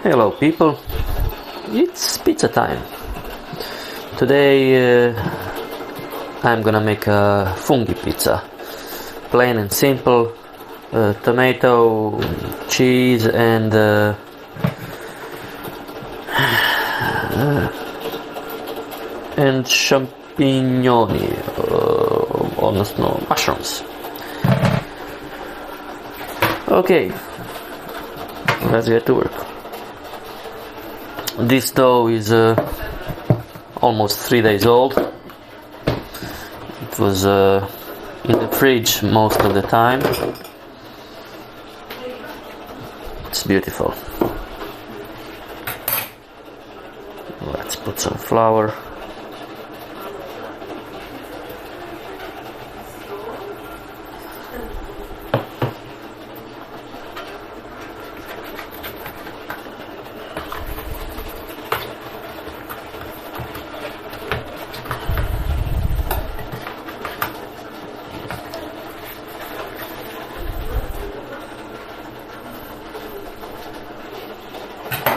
Hello people, it's pizza time. Today I'm gonna make a fungi pizza. Plain and simple, tomato, cheese and champignoni, odnosno mushrooms. Okay, let's get to work. This dough is almost 3 days old. It was in the fridge most of the time. It's beautiful. Let's put some flour.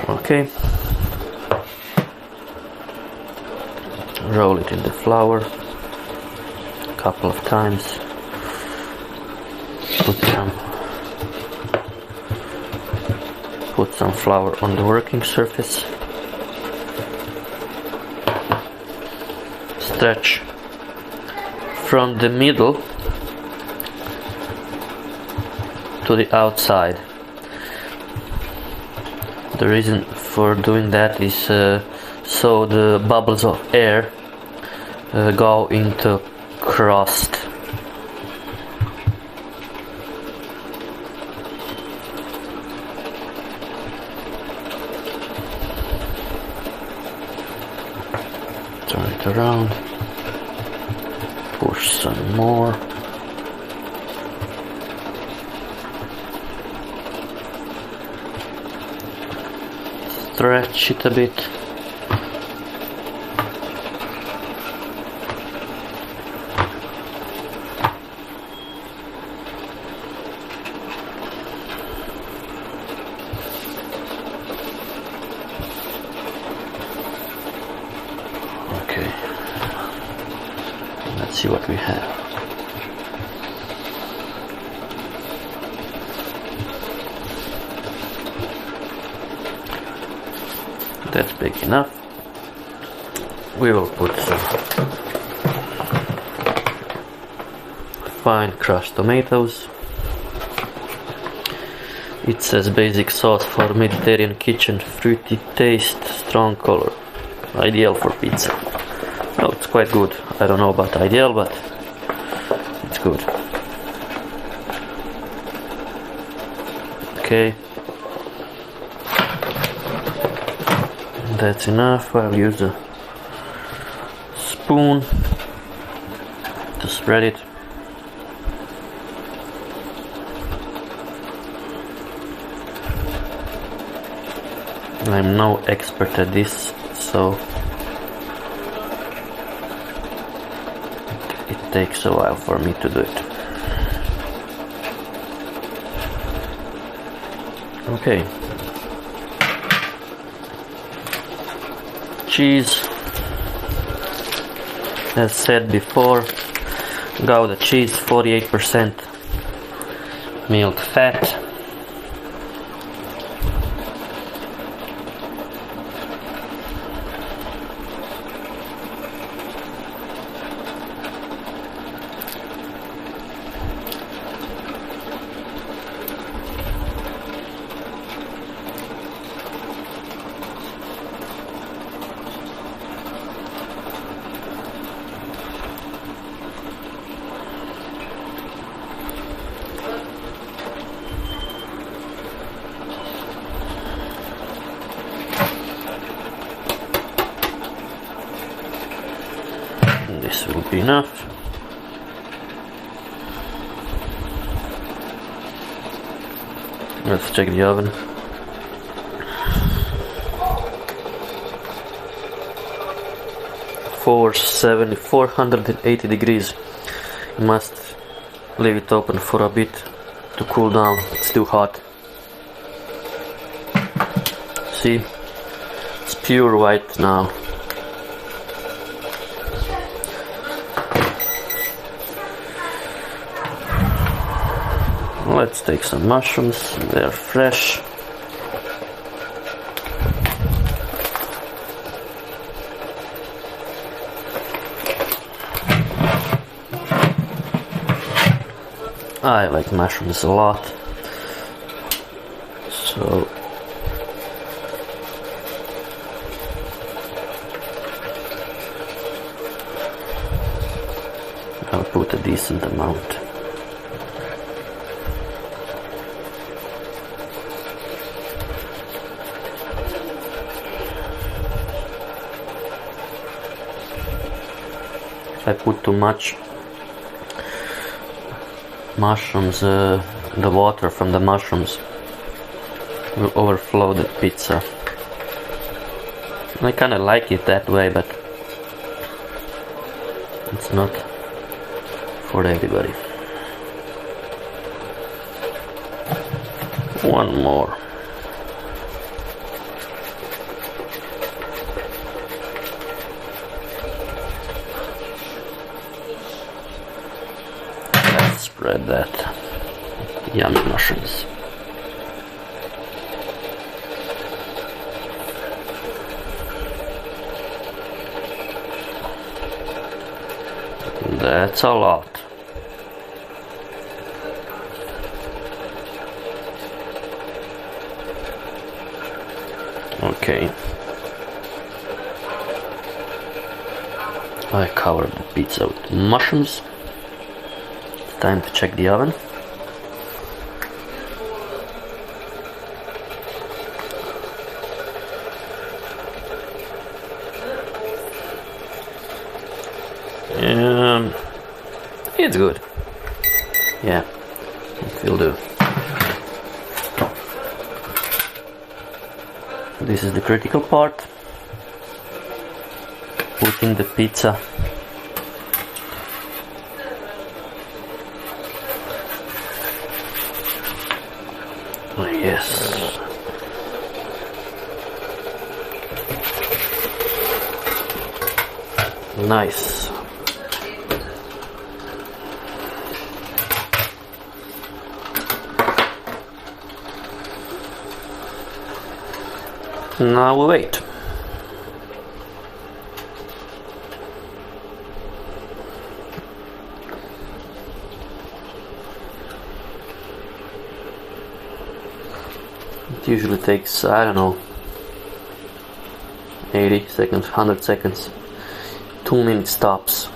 Okay, roll it in the flour a couple of times, put some flour on the working surface, stretch from the middle to the outside. The reason for doing that is so the bubbles of air go into crust. Turn it around, push some more. Stretch it a bit. Okay. Let's see what we have. That's big enough. We will put some fine crushed tomatoes. It says basic sauce for Mediterranean kitchen, fruity taste, strong color, ideal for pizza. No, it's quite good. I don't know about ideal, but it's good. Okay. That's enough. I'll use a spoon to spread it. I'm no expert at this, so it takes a while for me to do it. Okay. Cheese, as said before, Gouda cheese, 48% milk fat. This will be enough. Let's check the oven. For 480 degrees. You must leave it open for a bit to cool down. It's too hot. See, it's pure white now. Let's take some mushrooms, they're fresh. I like mushrooms a lot, so I'll put a decent amount. If I put too much mushrooms, the water from the mushrooms will overflow the pizza. I kinda like it that way, but it's not for everybody. One more. Let's spread that yummy mushrooms. That's a lot. Okay. I covered the pizza with mushrooms. It's time to check the oven. It's good. Yeah, it will do. This is the critical part. Putting the pizza yes. Nice. Now we wait. It usually takes, I don't know, 80 seconds, 100 seconds, 2 minutes tops.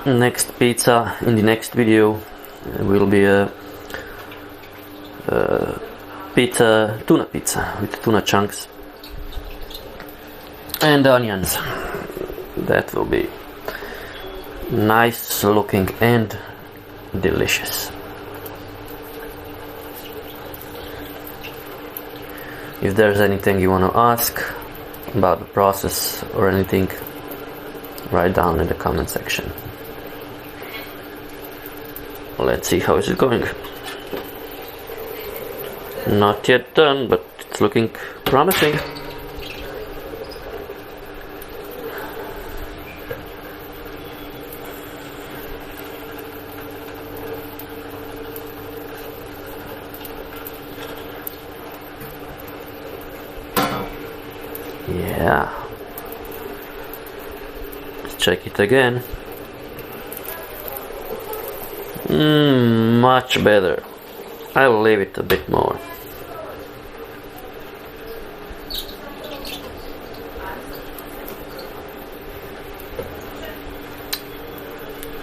Next pizza in the next video will be a tuna pizza with tuna chunks and onions. That will be nice looking and delicious. If there's anything you want to ask about the process or anything, write down in the comment section. Let's see how is it going. Not yet done, but it's looking promising. Yeah. Let's check it again. Much better. I'll leave it a bit more.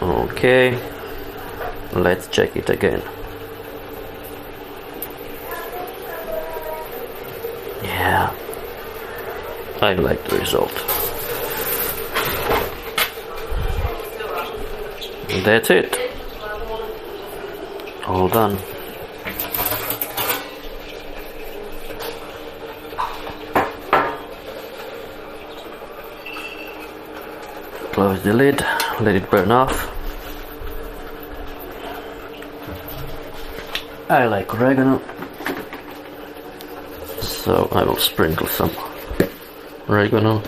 Okay, let's check it again. Yeah, I like the result. That's it. All done. Close the lid, let it burn off. I like oregano, so I will sprinkle some oregano.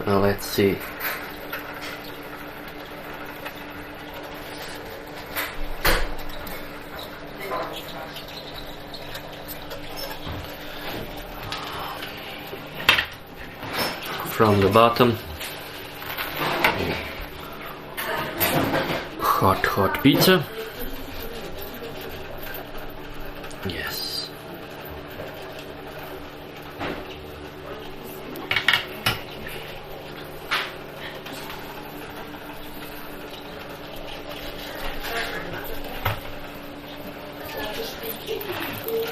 Now let's see. From the bottom, hot pizza. Yes.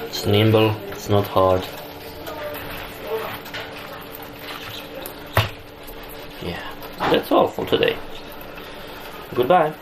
It's nimble, it's not hard. Yeah, that's all for today. Goodbye.